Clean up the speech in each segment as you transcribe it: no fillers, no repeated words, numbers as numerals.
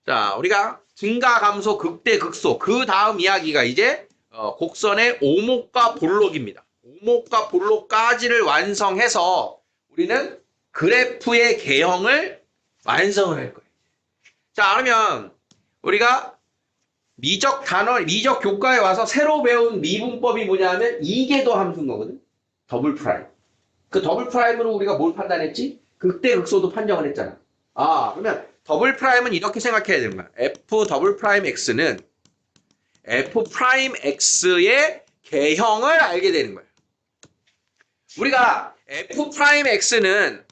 자, 우리가 증가, 감소, 극대, 극소. 그 다음 이야기가 이제 곡선의 오목과 볼록입니다. 오목과 볼록까지를 완성해서 우리는 그래프의 개형을 완성을 할 거예요. 자, 그러면 우리가 미적 단어, 미적 교과에 와서 새로 배운 미분법이 뭐냐면 이계도 함수인 거거든. 더블 프라임. 그 더블 프라임으로 우리가 뭘 판단했지? 극대, 극소도 판정을 했잖아. 아, 그러면 더블 프라임은 이렇게 생각해야 되는 거야. f 더블 프라임 x는 f 프라임 x의 개형을 알게 되는 거야. 우리가 f 프라임 x는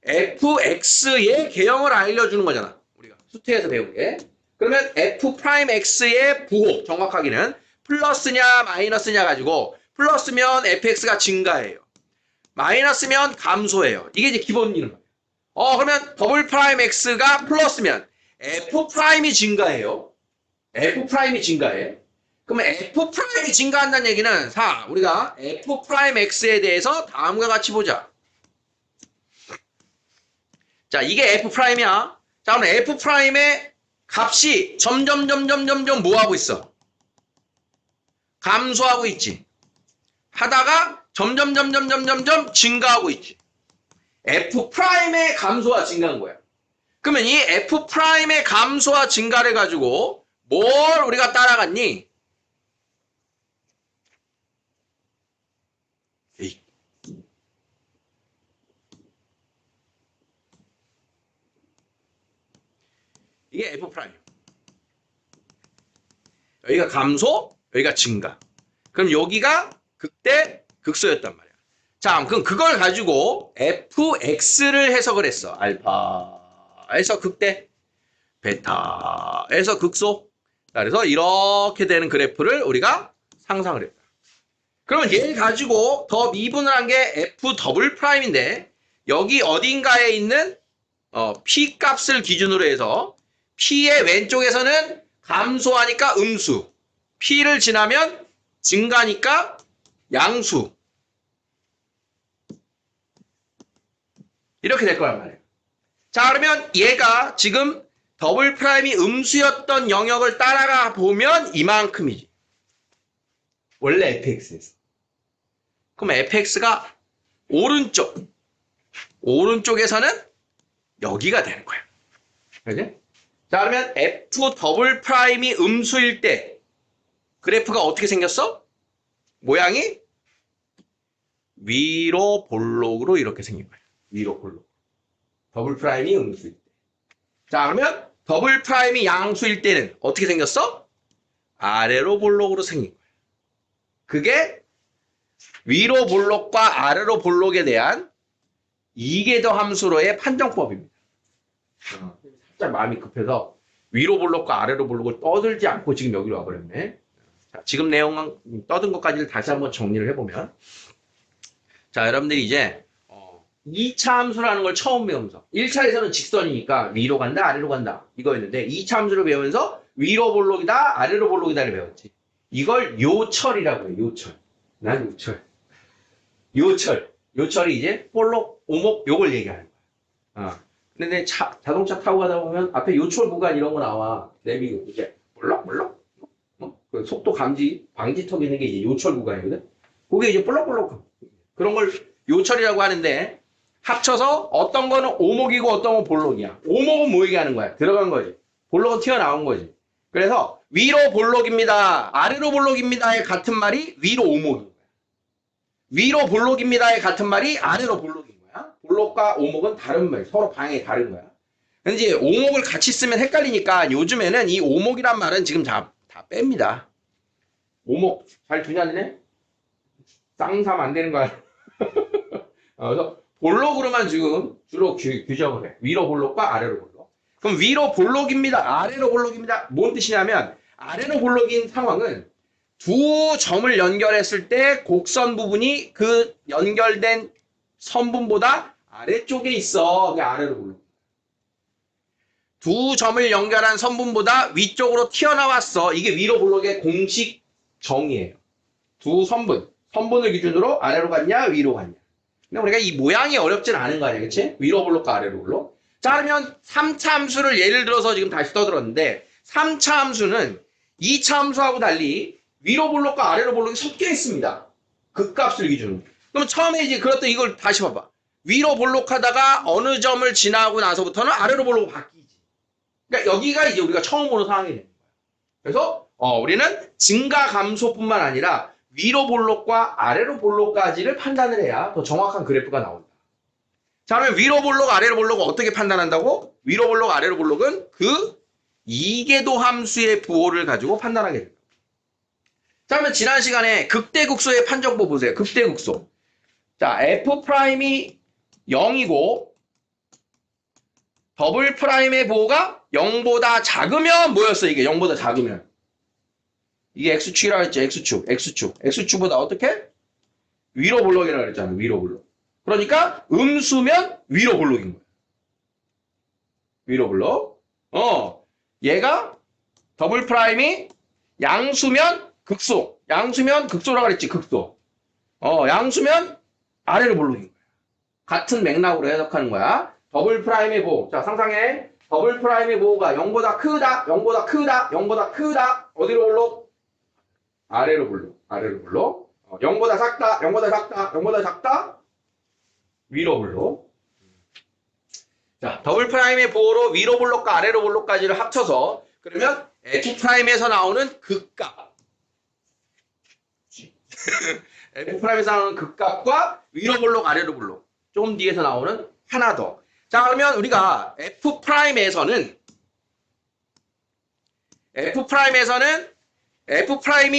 fx의 개형을 알려주는 거잖아. 우리가 수태에서 배운 게. 그러면 f 프라임 x의 부호, 정확하게는 플러스냐 마이너스냐 가지고 플러스면 fx가 증가해요. 마이너스면 감소해요. 이게 이제 기본 이름. 그러면 더블 프라임 x가 플러스면 f 프라임이 증가해요. f 프라임이 증가해. 그러면 f 프라임이 증가한다는 얘기는 우리가 f 프라임 x에 대해서 다음과 같이 보자. 자, 이게 f 프라임이야. 자, 그럼 f 프라임의 값이 점점 뭐 하고 있어? 감소하고 있지. 하다가 점점 증가하고 있지. f 프라임의 감소와 증가한 거야. 그러면 이 f 프라임의 감소와 증가를 가지고 뭘 우리가 따라갔니? 이게 f 프라임. 여기가 감소, 여기가 증가. 그럼 여기가 극대, 극소였단 말이야. 자, 그럼 그걸 가지고 fx를 해석을 했어. 알파에서 극대, 베타에서 극소. 자, 그래서 이렇게 되는 그래프를 우리가 상상을 했다. 그러면 얘를 가지고 더 미분을 한 게 f 더블 프라임인데 여기 어딘가에 있는 p 값을 기준으로 해서 p의 왼쪽에서는 감소하니까 음수, p를 지나면 증가니까 양수. 이렇게 될 거란 말이에요. 자, 그러면 얘가 지금 더블 프라임이 음수였던 영역을 따라가 보면 이만큼이지. 원래 fx에서. 그럼 fx가 오른쪽에서는 여기가 되는 거야. 그지? 자, 그러면 f 더블 프라임이 음수일 때 그래프가 어떻게 생겼어? 모양이 위로 볼록으로 이렇게 생긴 거야. 위로 볼록. 더블 프라임이 음수일 때. 자, 그러면 더블 프라임이 양수일 때는 어떻게 생겼어? 아래로 볼록으로 생긴 거야. 그게 위로 볼록과 아래로 볼록에 대한 이계도 함수로의 판정법입니다. 살짝 마음이 급해서 위로 볼록과 아래로 볼록을 떠들지 않고 지금 여기로 와버렸네. 자, 지금 내용 떠든 것까지를 다시 한번 정리를 해보면, 자, 여러분들이 이제 2차 함수라는 걸 처음 배우면서 1차에서는 직선이니까 위로 간다 아래로 간다 이거였는데 2차 함수를 배우면서 위로 볼록이다 아래로 볼록이다를 배웠지. 이걸 요철이라고 해요. 요철. 난 요철. 요철이 이제 볼록, 오목 요걸 얘기하는 거야. 근데 자동차 타고 가다 보면 앞에 요철 구간 이런 거 나와. 내비 이제 볼록 그 속도 방지턱 있는 게 이제 요철 구간이거든. 그게 이제 볼록 그런 걸 요철이라고 하는데 합쳐서 어떤 거는 오목이고 어떤 건 볼록이야. 오목은 뭐 얘기하는 거야? 들어간 거지. 볼록은 튀어나온 거지. 그래서 위로 볼록입니다. 아래로 볼록입니다의 같은 말이 위로 오목인 거야. 위로 볼록입니다의 같은 말이 아래로 볼록인 거야. 볼록과 오목은 다른 말, 서로 방향이 다른 거야. 근데 이제 오목을 같이 쓰면 헷갈리니까 요즘에는 이 오목이란 말은 지금 다 뺍니다. 오목 잘 두냐네? 쌍삼 안 되는 거야. 그래서 볼록으로만 지금 주로 규정을 해. 위로 볼록과 아래로 볼록. 그럼 위로 볼록입니다. 아래로 볼록입니다. 뭔 뜻이냐면 아래로 볼록인 상황은 두 점을 연결했을 때 곡선 부분이 그 연결된 선분보다 아래쪽에 있어. 그게 아래로 볼록. 두 점을 연결한 선분보다 위쪽으로 튀어나왔어. 이게 위로 볼록의 공식 정의예요. 두 선분을 기준으로 아래로 갔냐 위로 갔냐. 근데 우리가 이 모양이 어렵진 않은 거 아니야, 그치? 위로 볼록과 아래로 볼록. 자, 그러면 3차 함수를 예를 들어서 지금 다시 떠들었는데 3차 함수는 2차 함수하고 달리 위로 볼록과 아래로 볼록이 섞여 있습니다. 극값을 기준으로. 그럼 처음에 이제 그렇다 이걸 다시 봐봐. 위로 볼록하다가 어느 점을 지나고 나서부터는 아래로 볼록으로 바뀌지. 그러니까 여기가 이제 우리가 처음 보는 상황이 되는 거야. 그래서 우리는 증가 감소뿐만 아니라 위로 볼록과 아래로 볼록까지를 판단을 해야 더 정확한 그래프가 나온다. 자, 그러면 위로 볼록, 아래로 볼록을 어떻게 판단한다고? 위로 볼록, 아래로 볼록은 그 이계도 함수의 부호를 가지고 판단하게 됩니다. 자, 그러면 지난 시간에 극대극소의 판정법 보세요. 극대극소. 자, F'이 0이고 더블 프라임의 부호가 0보다 작으면 뭐였어? 이게 0보다 작으면. 이게 X축이라고 했지. X축보다 어떻게? 위로 볼록이라고 했잖아. 위로 볼록. 그러니까 음수면 위로 볼록인 거야. 위로 볼록. 얘가 더블 프라임이 양수면 극소. 양수면 극소라고 그랬지. 극소. 양수면 아래로 볼록인 거야. 같은 맥락으로 해석하는 거야. 더블 프라임의 보호. 자, 상상해. 더블 프라임의 보호가 0보다 크다. 0보다 크다. 0보다 크다. 어디로 볼록? 아래로 볼록. 아래로 볼록. 0보다 작다. 0보다 작다. 0보다 작다. 위로 볼록. 자, 더블 프라임의 보호로 위로 볼록과 아래로 볼록까지를 합쳐서 그러면 F 프라임에서 나오는 극값. F 프라임에서 나오는 극값과 위로 볼록, 아래로 볼록. 좀 뒤에서 나오는 하나 더. 자, 그러면 우리가 F 프라임이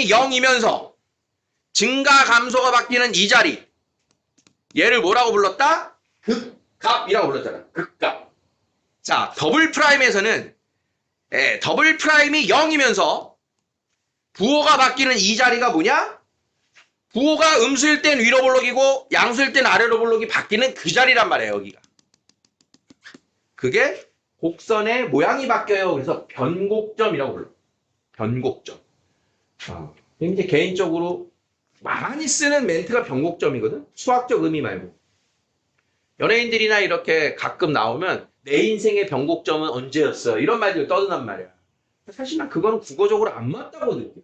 0이면서 증가 감소가 바뀌는 이 자리. 얘를 뭐라고 불렀다? 극값이라고 불렀잖아. 극값. 자, 더블 프라임에서는 더블 프라임이 0이면서 부호가 바뀌는 이 자리가 뭐냐? 부호가 음수일 땐 위로 볼록이고 양수일 땐 아래로 볼록이 바뀌는 그 자리란 말이에요. 여기가. 그게 곡선의 모양이 바뀌어요. 그래서 변곡점이라고 불러. 변곡점. 이제 개인적으로 많이 쓰는 멘트가 변곡점이거든. 수학적 의미 말고. 연예인들이나 이렇게 가끔 나오면 내 인생의 변곡점은 언제였어? 이런 말들 떠드난 말이야. 사실 난 그거는 국어적으로 안 맞다고 느껴.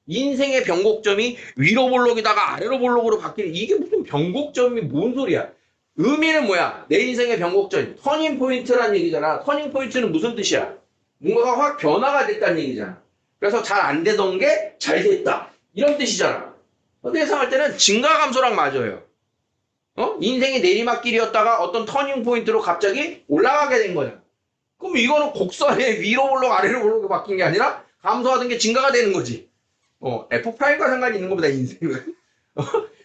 인생의 변곡점이 위로 볼록이다가 아래로 볼록으로 바뀌는 이게 무슨 변곡점이 뭔 소리야? 의미는 뭐야? 내 인생의 변곡점. 터닝 포인트란 얘기잖아. 터닝 포인트는 무슨 뜻이야? 뭔가가 확 변화가 됐다는 얘기잖아. 그래서 잘 안 되던 게 잘 됐다. 이런 뜻이잖아. 근데 예상할 때는 증가 감소랑 맞아요. 인생의 내리막길이었다가 어떤 터닝 포인트로 갑자기 올라가게 된 거야. 그럼 이거는 곡선의 위로 볼록 아래로 볼록 바뀐 게 아니라 감소하던 게 증가가 되는 거지. F'과 상관이 있는 것보다 인생은.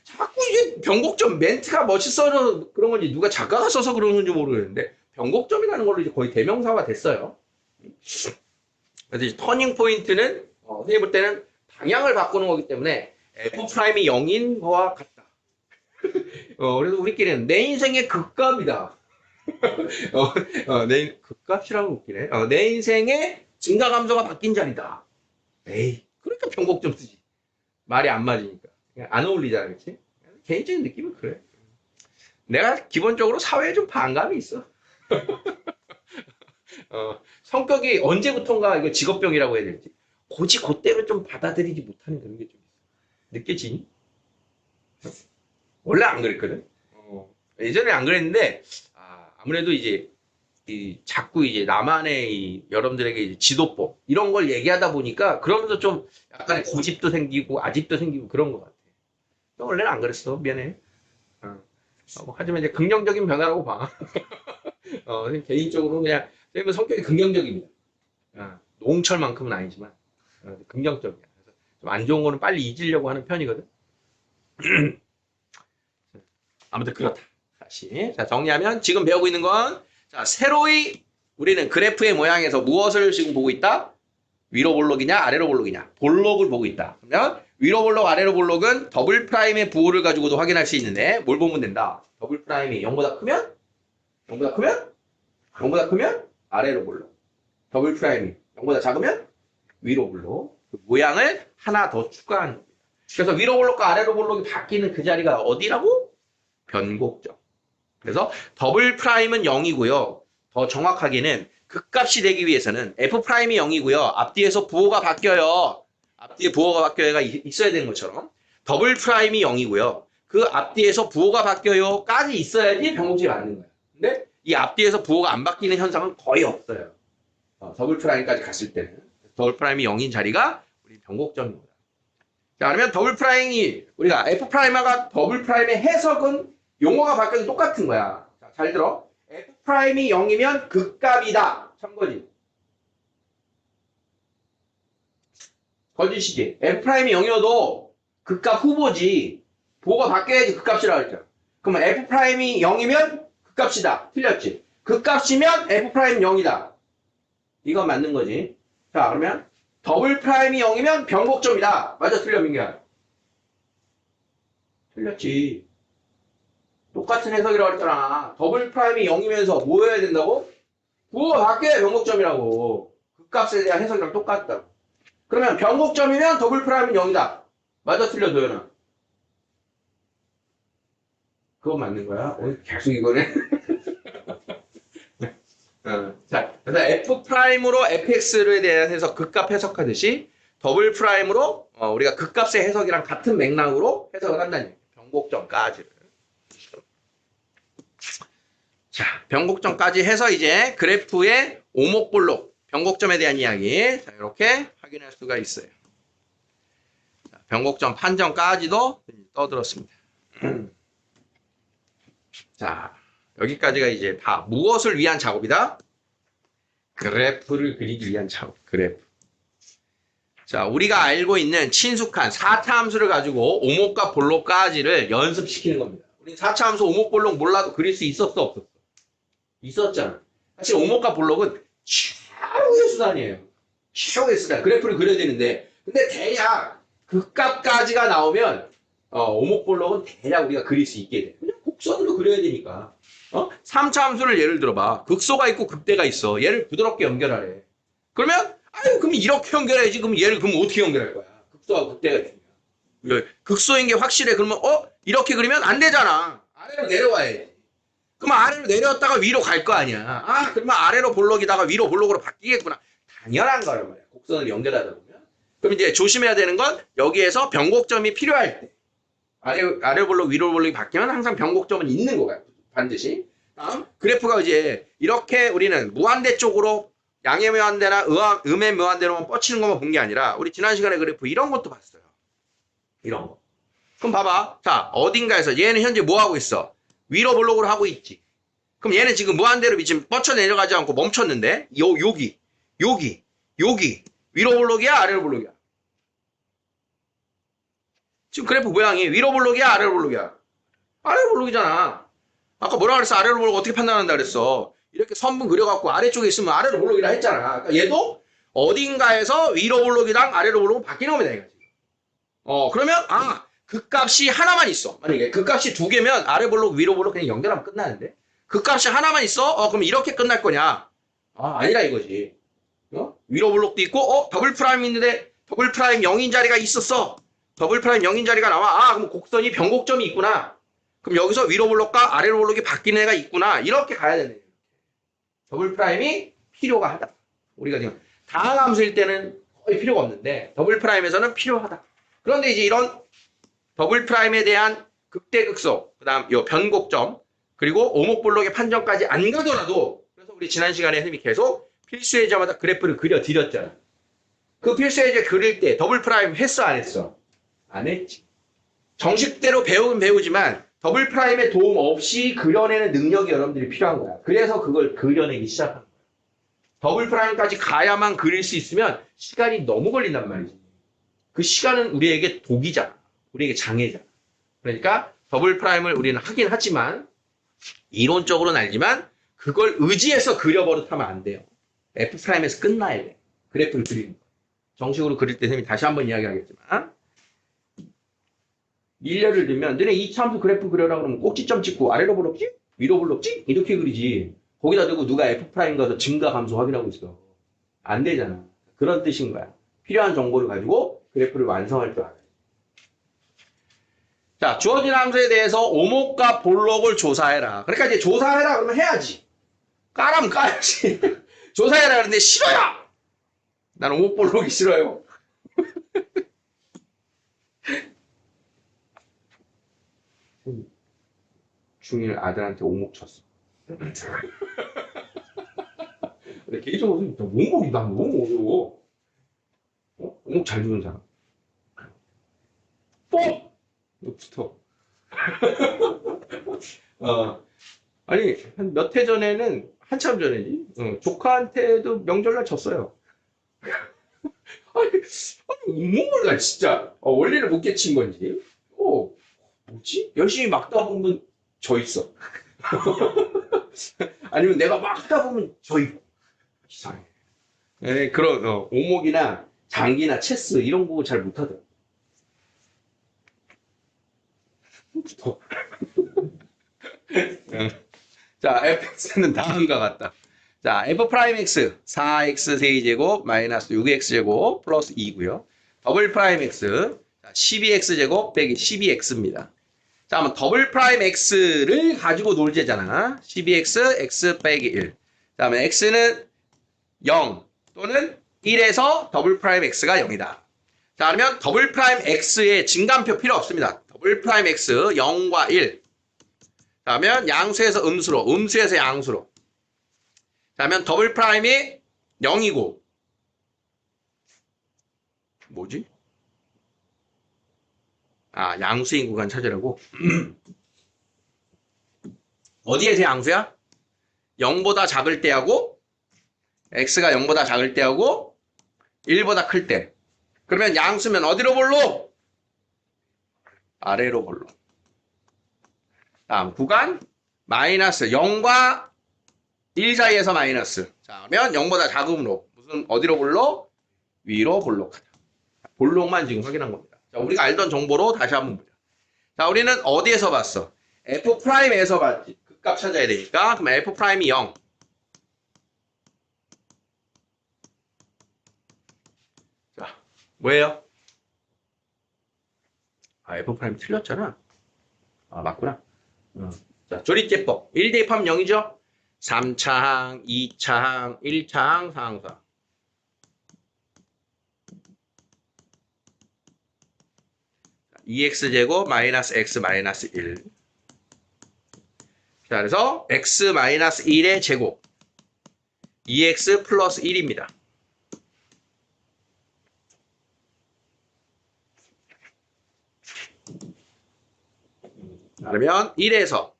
자꾸 이게 변곡점 멘트가 멋있어서 그런 건지 누가 작가가 써서 그런 건지 모르겠는데 변곡점이라는 걸로 이제 거의 대명사가 됐어요. 그래서 이제 터닝 포인트는 선생님 볼 때는 방향을 바꾸는 거기 때문에 F'이 0인 거와 같다. 그래서 우리끼리는 내 인생의 극값이다. 내 극값이라고 웃기네. 내 인생의 증가 감소가 바뀐 자리다. 에이, 그러니까 변곡점 쓰지. 말이 안 맞으니까. 안 어울리잖아, 그렇지? 개인적인 느낌은 그래. 내가 기본적으로 사회에 좀 반감이 있어. 성격이 언제부턴가 이거 직업병이라고 해야 될지. 곧대로 좀 받아들이지 못하는 그런 게 좀 있어. 느껴지니? 원래 안 그랬거든. 예전에 안 그랬는데 아무래도 이제 자꾸 이제 나만의 여러분들에게 이제 지도법 이런 걸 얘기하다 보니까 그러면서 좀 약간의 고집도 생기고 아집도 생기고 그런 것 같아. 원래는 안 그랬어. 미안해. 하지만 이제 긍정적인 변화라고 봐. 개인적으로 그냥 선생님은 성격이 긍정적입니다. 노홍철만큼은 아니지만 긍정적이야. 그래서 좀 안 좋은 거는 빨리 잊으려고 하는 편이거든. 아무튼 그렇다. 다시 자 정리하면 지금 배우고 있는 건 자 세로의 우리는 그래프의 모양에서 무엇을 지금 보고 있다? 위로 볼록이냐 아래로 볼록이냐? 볼록을 보고 있다. 그러면 위로 볼록 아래로 볼록은 더블 프라임의 부호를 가지고도 확인할 수 있는데 뭘 보면 된다? 더블 프라임이 0보다 크면 아래로 볼록. 더블 프라임이 0보다 작으면 위로 볼록. 그 모양을 하나 더 추가하는 겁니다. 그래서 위로 볼록과 아래로 볼록이 바뀌는 그 자리가 어디라고? 변곡점. 그래서 더블 프라임은 0이고요. 더 정확하게는 극값이 되기 위해서는 F'이 0이고요. 앞뒤에서 부호가 바뀌어요. 앞뒤에 부호가 바뀌어야 있어야 되는 것처럼 더블 프라임이 0이고요. 그 앞뒤에서 부호가 바뀌어요까지 있어야지 변곡점이 맞는 거예요. 근데 이 앞뒤에서 부호가 안 바뀌는 현상은 거의 없어요. 더블 프라임까지 갔을 때는 더블 프라임이 0인 자리가 우리 변곡점입니다. 자, 그러면 더블 프라임이 우리가 F 프라임과 더블 프라임의 해석은 용어가 바뀌어도 똑같은 거야. 자, 잘 들어. F 프라임이 0이면 극값이다. 참고지. 거짓이지. F 프라임이 0이어도 극값 후보지. 부호가 바뀌어야지 극값이라고 했죠. 그러면 F 프라임이 0이면 극값이다. 틀렸지. 극값이면 F 프라임 0이다. 이건 맞는 거지. 자, 그러면 더블 프라임이 0이면 변곡점이다. 맞아, 틀려, 민규야? 틀렸지. 똑같은 해석이라고 했잖아. 더블 프라임이 0이면서 뭐여야 된다고? 부호가 바뀌어야 변곡점이라고. 극값에 대한 해석이랑 똑같다. 그러면 변곡점이면 더블 프라임은 0이다. 맞아, 틀려, 도현아? 그건 맞는 거야? 계속 이거네. 자, 그래서 F 프라임으로 fx에 대한 해석, 극값 해석하듯이 더블 프라임으로 우리가 극값의 해석이랑 같은 맥락으로 해석을 한다는 얘기예요. 변곡점까지를. 자, 변곡점까지 해서 이제 그래프의 오목볼록, 변곡점에 대한 이야기, 자, 이렇게 확인할 수가 있어요. 자, 변곡점 판정까지도 떠들었습니다. 자, 여기까지가 이제 다 무엇을 위한 작업이다? 그래프를 그리기 위한 작업, 그래프. 자, 우리가 알고 있는 친숙한 4차 함수를 가지고 오목과 볼록까지를 연습시키는 겁니다. 우리 4차 함수 오목, 볼록 몰라도 그릴 수 있었어, 없었어? 있었잖아. 사실 오목과 볼록은 최후의 수단이에요. 최후의 수단. 그래프를 그려야 되는데, 근데 대략 극값까지가 나오면 오목, 볼록은 대략 우리가 그릴 수 있게 돼. 그냥 곡선으로 그려야 되니까. 3차 함수를 예를 들어봐. 극소가 있고 극대가 있어. 얘를 부드럽게 연결하래. 그러면 그럼 이렇게 연결해야지. 그럼 얘를 어떻게 연결할 거야? 극소와 극대가 있으면. 극소인 게 확실해. 그러면 이렇게 그리면 안 되잖아. 아래로 내려와야지. 그러면 아래로 내려왔다가 위로 갈 거 아니야. 그러면 아래로 볼록이다가 위로 볼록으로 바뀌겠구나. 당연한 거란 말이야. 곡선을 연결하다 보면. 그럼 이제 조심해야 되는 건 여기에서 변곡점이 필요할 때. 아래 볼록, 위로 볼록이 바뀌면 항상 변곡점은 있는 거야. 반드시. 다음, 그래프가 이제 이렇게 우리는 무한대 쪽으로 양의 무한대나 음의 무한대로만 뻗치는 것만 본 게 아니라 우리 지난 시간에 그래프 이런 것도 봤어요. 이런 거. 그럼 봐봐. 자, 어딘가에서 얘는 현재 뭐 하고 있어? 위로 볼록으로 하고 있지. 그럼 얘는 지금 무한대로 지금 뻗쳐 내려가지 않고 멈췄는데 여기 위로 볼록이야? 아래로 볼록이야? 지금 그래프 모양이 위로 볼록이야? 아래로 볼록이야? 아래로 볼록이잖아. 아까 뭐라 그랬어? 아래로 볼록 어떻게 판단한다 그랬어? 이렇게 선분 그려갖고 아래쪽에 있으면 아래로 볼록이라 했잖아. 그러니까 얘도 어딘가에서 위로 볼록이랑 아래로 볼록은 바뀌는 겁니다. 얘가 지금. 그러면 극값이 하나만 있어. 만약에 극값이 두 개면 아래 볼록 위로 볼록 그냥 연결하면 끝나는데 극값이 하나만 있어? 그럼 이렇게 끝날 거냐? 아니라 이거지. 위로 볼록도 있고 더블 프라임 있는데 더블 프라임 0인 자리가 있었어. 더블 프라임 0인 자리가 나와. 그럼 곡선이 변곡점이 있구나. 그럼 여기서 위로 볼록과 아래로 볼록이 바뀌는 애가 있구나. 이렇게 가야 되네. 더블 프라임이 필요가 하다. 우리가 지금 다항 함수일 때는 거의 필요가 없는데 더블 프라임에서는 필요하다. 그런데 이제 이런 더블 프라임에 대한 극대극소, 그 다음 요 변곡점, 그리고 오목볼록의 판정까지 안 가더라도 그래서 우리 지난 시간에 선생님이 계속 필수예제마다 그래프를 그려드렸잖아. 그 필수예제 그릴 때 더블 프라임 했어 안 했어? 안 했지. 정식대로 배우긴 배우지만 더블 프라임의 도움 없이 그려내는 능력이 여러분들이 필요한 거야. 그래서 그걸 그려내기 시작한 거야. 더블 프라임까지 가야만 그릴 수 있으면 시간이 너무 걸린단 말이지. 그 시간은 우리에게 독이잖아. 우리에게 장애잖아. 그러니까 더블 프라임을 우리는 하긴 하지만 이론적으로는 알지만 그걸 의지해서 그려버릇하면 안 돼요. F 프라임에서 끝나야 돼. 그래프를 그리는 거. 정식으로 그릴 때 선생님이 다시 한번 이야기하겠지만 일례를 들면 너네 2차 함수 그래프 그려라 그러면 꼭지점 찍고 아래로 볼록지? 위로 볼록지? 이렇게 그리지. 거기다 대고 누가 F 프라임 가서 증가 함수 확인하고 있어. 안 되잖아. 그런 뜻인 거야. 필요한 정보를 가지고 그래프를 완성할 줄 알아야 돼. 자, 주어진 함수에 대해서 오목과 볼록을 조사해라. 그러니까 이제 조사해라 그러면 해야지. 까라면 까야지. 조사해라 그러는데 싫어요. 난 오목 볼록이 싫어요. 중1 아들한테 오목 쳤어. 근데 개인적으로 오목이 난 너무 어려워. 오목 잘 주는 사람. 뽕! 이거 붙어. 아니, 한 몇 해 전에는, 한참 전에지, 조카한테도 명절날 졌어요. 아니, 오목을 진짜, 원리를 못 깨친 건지, 뭐지? 열심히 막다 보면 져 있어. 아니면 내가 막 하다 보면 져 있고. 이상해. 네, 그런, 오목이나 장기나 체스 이런 거 잘 못하더라고. 붙어. 자, fx는 다음과 같다. 자, f 프라임 x 4x 세제곱 마이너스 6x 제곱 플러스 2고요. 더블 프라임 x 12x 제곱 빼기 12x입니다. 자, 한번 더블 프라임 x를 가지고 놀자잖아. 12x x 빼기 1. 다음에 x는 0 또는 1에서 더블 프라임 x가 0이다. 자, 그러면 더블 프라임 x의 증감표 필요 없습니다. 더블 프라임 x 0과 1. 그러면 양수에서 음수로, 음수에서 양수로. 그러면 더블 프라임이 0이고 뭐지? 양수인 구간 찾으라고? 어디에서 양수야? 0보다 작을 때하고 x가 0보다 작을 때하고 1보다 클 때. 그러면 양수면 어디로 볼로? 아래로 볼로. 다음 구간 마이너스 0과 1 사이에서 마이너스. 자, 그러면 0보다 작음으로 무슨 어디로 볼록? 위로 볼록하다. 볼록만 지금 확인한 겁니다. 자, 우리가 알던 정보로 다시 한번 보자. 자, 우리는 어디에서 봤어? f 프라임에서 봤지. 그 값 찾아야 되니까. 그럼 f 프라임이 0. 자, 뭐예요? f 프라임 틀렸잖아. 맞구나. 자, 조립제법. 1 대입하면 0이죠? 3차항, 2차항, 1차항, 상항사. (2x제곱) 마이너스 x 마이너스 1. 자, 그래서 x 마이너스 1의 제곱 2x 플러스 1입니다. 그러면 1에서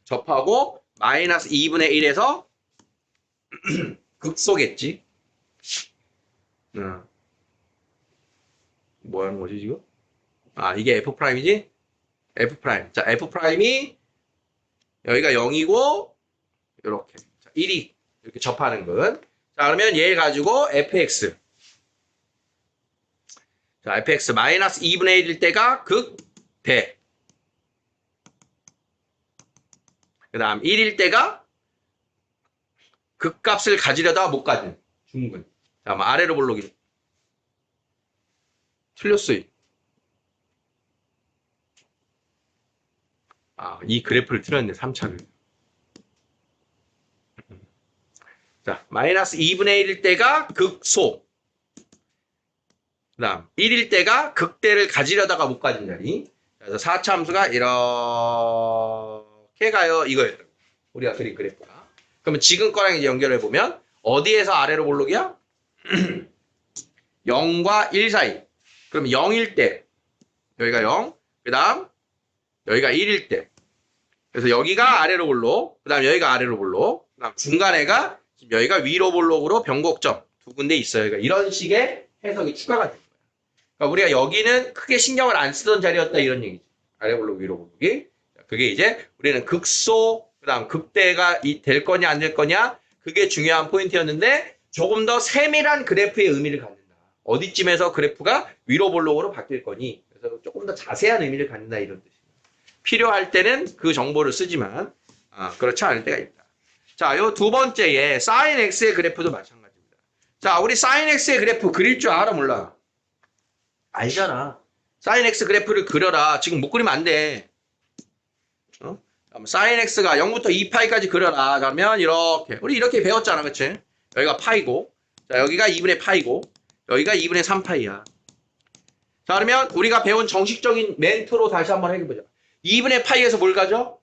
접하고 마이너스 2분의 1에서 극소겠지. 뭐 하는 거지 지금? 이게 f 프라임이지? f 프라임. 자, f 프라임이 여기가 0이고 이렇게 1이 이렇게 접하는 것. 자, 그러면 얘 가지고 fx. 자, fx 마이너스 2분의 1일 때가 극대. 그 다음 1일 때가 극값을 가지려다가 못 가진 중근. 자, 아래로 볼록이 틀렸어요. 이 그래프를 틀었네. 3차를. 자, 마이너스 2분의 1일 때가 극소. 그 다음 1일 때가 극대를 가지려다가 못 가진 자리. 그래서 4차 함수가 이렇게 가요. 이거예요. 우리가 그린 그래프가. 그러면 지금 거랑 이제 연결해 보면 어디에서 아래로 볼록이야? 0과 1 사이. 그럼 0일 때 여기가 0. 그 다음 여기가 1일 때. 그래서 여기가 아래로 볼록. 그 다음 여기가 아래로 볼록. 그 다음 중간에가 지금 여기가 위로 볼록으로 변곡점 두 군데 있어요. 그러니까 이런 식의 해석이 추가가 된 거예요. 그러니까 우리가 여기는 크게 신경을 안 쓰던 자리였다 이런 얘기지. 아래 볼록 위로 볼록이. 그게 이제 우리는 극소 그 다음 극대가 될 거냐 안 될 거냐 그게 중요한 포인트였는데 조금 더 세밀한 그래프의 의미를 갖는다. 어디쯤에서 그래프가 위로 볼록으로 바뀔 거니 그래서 조금 더 자세한 의미를 갖는다 이런 뜻이에요. 필요할 때는 그 정보를 쓰지만 그렇지 않을 때가 있다. 자, 요 두 번째에 sin x의 그래프도 마찬가지입니다. 자, 우리 sin x의 그래프 그릴 줄 알아 몰라? 알잖아. sin x 그래프를 그려라. 지금 못 그리면 안 돼. sin x가 0부터 2파이까지 그려라. 그러면 이렇게. 우리 이렇게 배웠잖아. 그치? 여기가 파이고, 자, 여기가 2분의 파이고, 여기가 2분의 3파이야. 자, 그러면 우리가 배운 정식적인 멘트로 다시 한번 해보자. 2분의 파이에서 뭘 가져?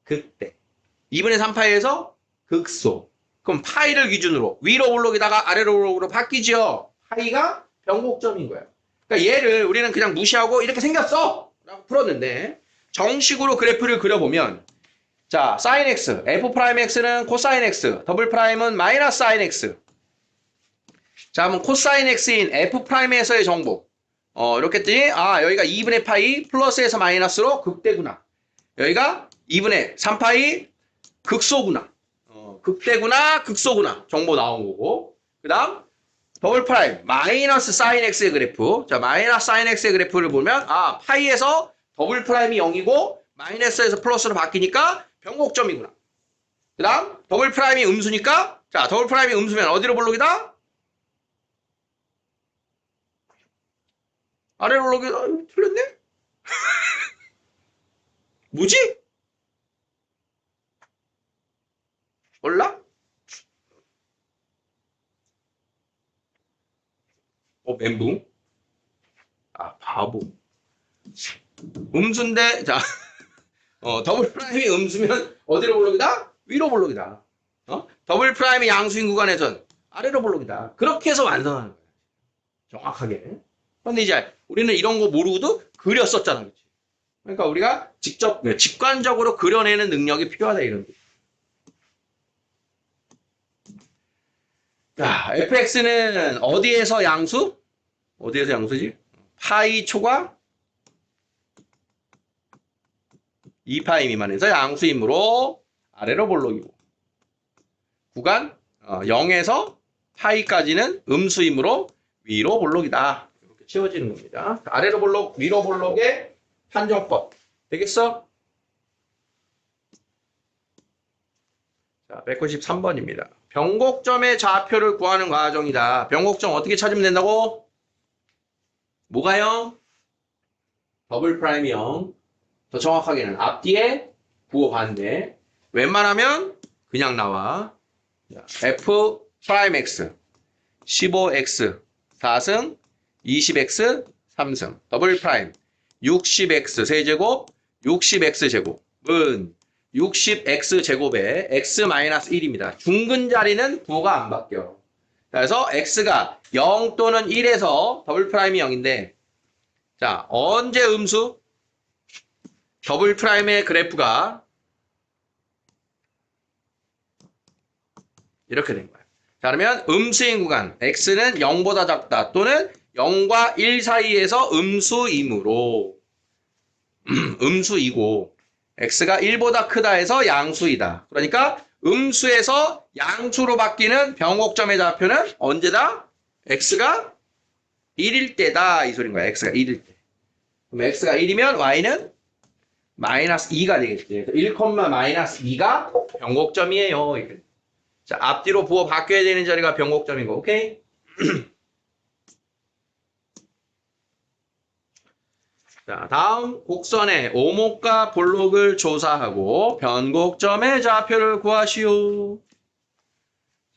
극대. 2분의 3파이에서 극소. 그럼 파이를 기준으로 위로 올록이다가 아래로 올록으로 바뀌죠. 파이가 변곡점인 거야. 그러니까 얘를 우리는 그냥 무시하고 이렇게 생겼어! 라고 풀었는데 정식으로 그래프를 그려보면 자, sin x, f'x는 코사인 x, 더블 프라임은 마이너스 sin x. 자, 그럼 코사인 x인 f'에서의 정보. 이렇게 했더니 여기가 2분의 파이 플러스에서 마이너스로 극대구나. 여기가 2분의 3파이 극소구나. 극대구나, 극소구나. 정보 나온 거고. 그 다음 더블 프라임 마이너스 sin x의 그래프. 자, 마이너스 sin x의 그래프를 보면 파이에서 더블 프라임이 0이고 마이너스에서 플러스로 바뀌니까 변곡점이구나. 그 다음 더블 프라임이 음수니까 자, 더블 프라임이 음수면 어디로 볼록이다? 아래로 볼록이다. 틀렸네? 뭐지? 몰라? 멘붕? 바보. 음수인데, 자, 더블 프라임이 음수면 어디로 볼록이다? 위로 볼록이다. 더블 프라임이 양수인 구간에선 아래로 볼록이다. 그렇게 해서 완성하는 거야. 정확하게. 근데 이제 우리는 이런 거 모르고도 그렸었잖아. 그치? 그러니까 우리가 직접, 직관적으로 그려내는 능력이 필요하다, 이런 거. 자, fx는 어디에서 양수? 어디에서 양수지? 파이 초과 2파이 미만에서 양수이므로 아래로 볼록이고 구간 0에서 파이까지는 음수이므로 위로 볼록이다. 이렇게 채워지는 겁니다. 아래로 볼록, 위로 볼록의 판정법. 되겠어? 자, 193번입니다. 변곡점의 좌표를 구하는 과정이다. 변곡점 어떻게 찾으면 된다고? 뭐가 0? 더블 프라임이 0. 더 정확하게는 앞뒤에 부호 반대. 웬만하면 그냥 나와. f 프라임 x 15x 4승 20x 3승 더블 프라임 60x 세제곱 60x 제곱은 60x 제곱에 x-1입니다. 중근 자리는 부호가 안 바뀌어. 그래서 x가 0 또는 1에서 더블 프라임이 0인데 자, 언제 음수? 더블 프라임의 그래프가 이렇게 된 거야. 자, 그러면 음수인 구간 x는 0보다 작다 또는 0과 1 사이에서 음수이므로 음수이고 x가 1보다 크다 해서 양수이다. 그러니까 음수에서 양수로 바뀌는 변곡점의 좌표는 언제다? x가 1일 때다. 이 소린 거야. x가 1일 때. 그럼 x가 1이면 y는 마이너스 2가 되겠지. 그래서 1, 마이너스 2가 변곡점이에요. 이렇게. 자, 앞뒤로 부호 바뀌어야 되는 자리가 변곡점인 거. 오케이? 자, 다음 곡선의 오목과 볼록을 조사하고 변곡점의 좌표를 구하시오.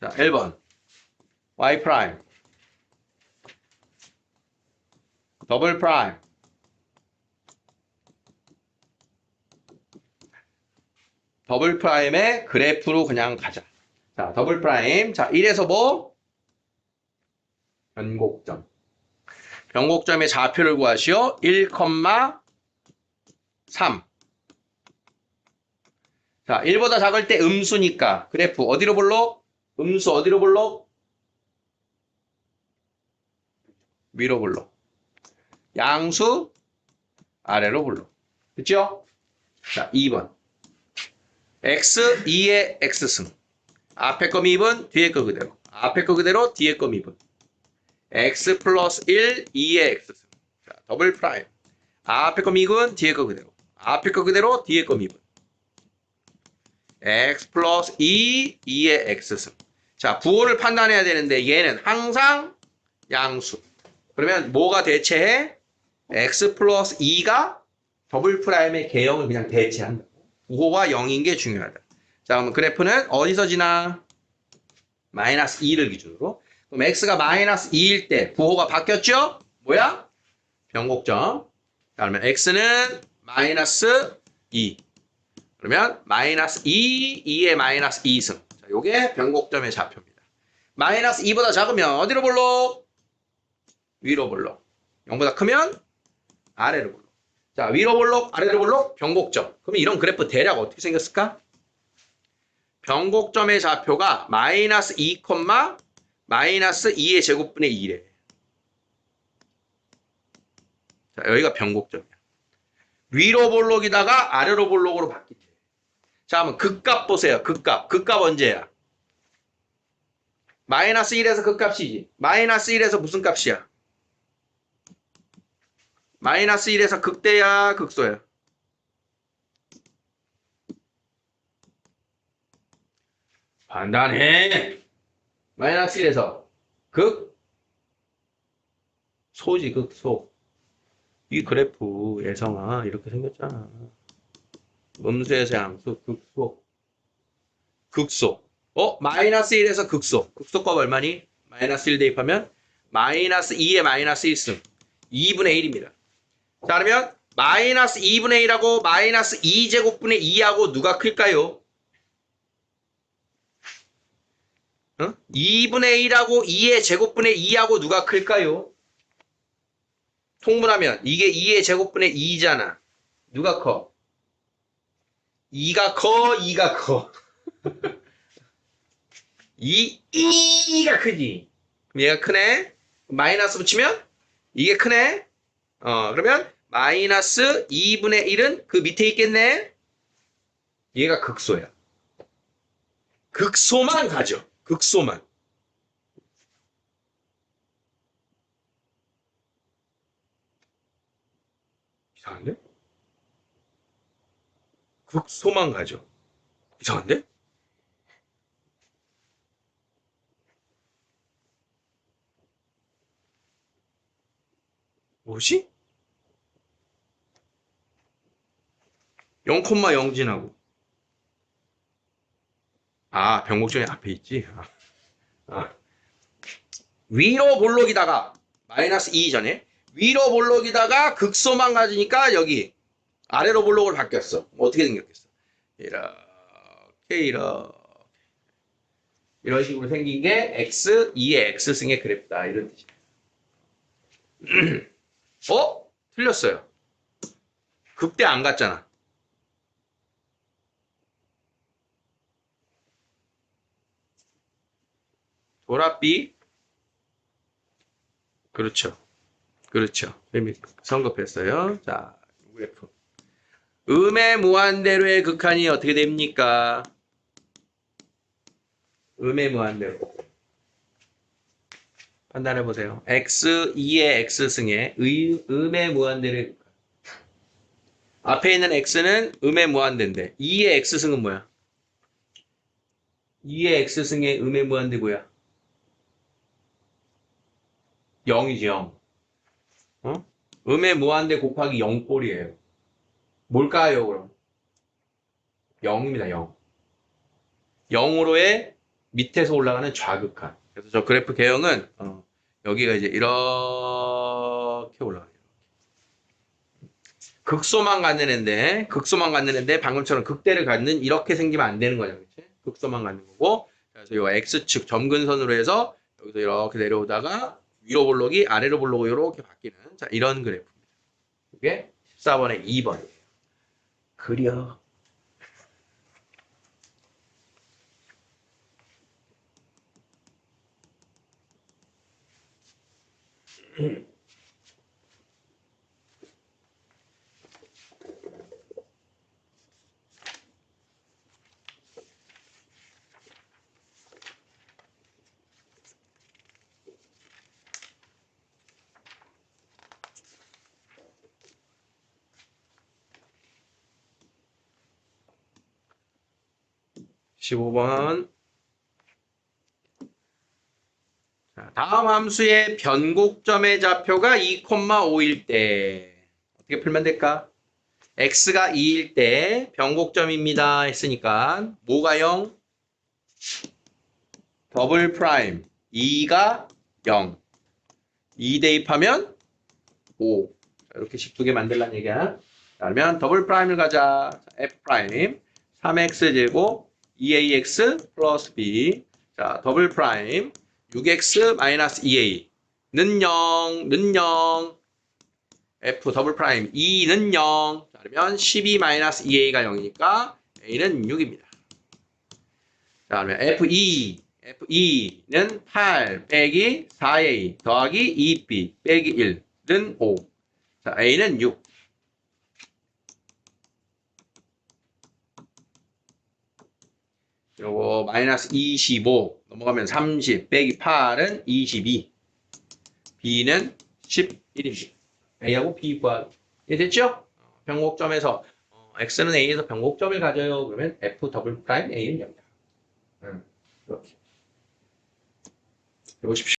자, 1번 y 프라임 더블 프라임 더블 프라임의 그래프로 그냥 가자. 자, 더블 프라임. 자, 1에서 뭐? 변곡점. 변곡점의 좌표를 구하시오. 1,3. 자, 1보다 작을 때 음수니까 그래프 어디로 볼록? 음수 어디로 볼록? 위로 볼록. 양수 아래로 볼록. 그쵸? 자, 2번. x 2의 x승. 앞에 거 미분, 뒤에 거 그대로. 앞에 거 그대로, 뒤에 거 미분. x 플러스 1, 2의 x승. 자, 더블 프라임. 앞에 거 미분, 뒤에 거 그대로. 앞에 거 그대로, 뒤에 거 미분. x 플러스 2, 2의 x승. 자, 부호를 판단해야 되는데 얘는 항상 양수. 그러면 뭐가 대체해? x 플러스 2가 더블 프라임의 개형을 그냥 대체한다. 부호가 0인 게 중요하다. 자, 그럼 그래프는 어디서 지나? 마이너스 2를 기준으로. 그럼 x가 마이너스 2일 때 부호가 바뀌었죠? 뭐야? 변곡점. 자, 그러면 x는 마이너스 2. 그러면 마이너스 2, 2의 마이너스 2승. 자, 요게 변곡점의 좌표입니다. 마이너스 2보다 작으면 어디로 볼록? 위로 볼록. 0보다 크면 아래로 볼록. 자, 위로 볼록, 아래로 볼록, 변곡점. 그러면 이런 그래프 대략 어떻게 생겼을까? 변곡점의 좌표가 마이너스 2, 마이너스 2의 제곱분의 2래. 자, 여기가 변곡점이야. 위로 볼록이다가 아래로 볼록으로 바뀌지. 자, 한번 극값 보세요. 극값. 극값 언제야? 마이너스 1에서 극값이지. 마이너스 1에서 무슨 값이야? 마이너스 1에서 극대야, 극소야? 간단해. 마이너스 1에서 극소지, 극소. 이 그래프 예성아 이렇게 생겼잖아. 음수에서 양수, 극소. 극소. 마이너스 1에서 극소. 극소값 얼마니? 마이너스 1 대입하면 마이너스 2의 마이너스 1승. 2분의 1입니다. 자, 그러면 마이너스 2분의 1하고 마이너스 2제곱분의 2하고 누가 클까요? 2분의 1하고 2의 제곱분의 2하고 누가 클까요? 통분하면 이게 2의 제곱분의 2잖아. 누가 커? 2가 커, 2가 커. 2가 크지. 그럼 얘가 크네. 마이너스 붙이면 이게 크네. 그러면 마이너스 2분의 1은 그 밑에 있겠네. 얘가 극소야. 극소만 가죠. 극소만. 이상한데? 극소만 가죠. 이상한데? 뭐지? 0,0 지나고. 아, 변곡점이 앞에 있지. 위로 볼록이다가 마이너스 2 전에 위로 볼록이다가 극소만 가지니까 여기 아래로 볼록으로 바뀌었어. 어떻게 생겼겠어? 이렇게 이런 식으로 생긴 게 x 2의 x승의 그래프다. 이런 뜻이야. 틀렸어요. 극대 안 갔잖아. 도라삐. 그렇죠. 그렇죠. 성급했어요. 자, 그래프. 음의 무한대로의 극한이 어떻게 됩니까? 음의 무한대로. 판단해 보세요. x 2의 x승의 음의 무한대로의 극한. 앞에 있는 x는 음의 무한대인데 2의 x승은 뭐야? 2의 x승의 음의 무한대 뭐야? 0이지 0. 음의 무한대 곱하기 0꼴이에요. 뭘까요, 그럼? 0입니다, 0. 0으로의 밑에서 올라가는 좌극한. 그래서 저 그래프 개형은 여기가 이제 이렇게 올라가요. 극소만 갖는 애인데 방금처럼 극대를 갖는 이렇게 생기면 안 되는 거죠. 그치? 극소만 갖는 거고. 그래서 이 X축 점근선으로 해서 여기서 이렇게 내려오다가 위로 볼록이 아래로 볼록이 이렇게 바뀌는 자 이런 그래프입니다. 이게 14번의 2번이에요. 그려. 음. 15번. 자, 다음 함수의 변곡점의 좌표가 2,5일 때 어떻게 풀면 될까? x가 2일 때 변곡점입니다 했으니까 뭐가 0? 더블 프라임 2가 0. 2 대입하면 5. 이렇게씩 두 개 만들란 얘기야. 그러면 더블 프라임을 가자. f 프라임 3x 제곱 2ax 플러스 b. 자, 더블 프라임 6x 마이너스 2a는 0는 0. f 더블 프라임 2는 0. 자, 그러면 12 마이너스 2a가 0이니까 a는 6입니다. 자, 그러면 F2는 8 빼기 4A 더하기 2B 빼기 1는 5. 자, A는 6. 요거 마이너스 25 넘어가면 30 빼기 8은 22. B는 11입니다. A하고 B 구하기. 이해됐죠? 변곡점에서 X는 A에서 변곡점을 가져요. 그러면 F 더블 프라임 A는 0이다. 이렇게. 해보십시오.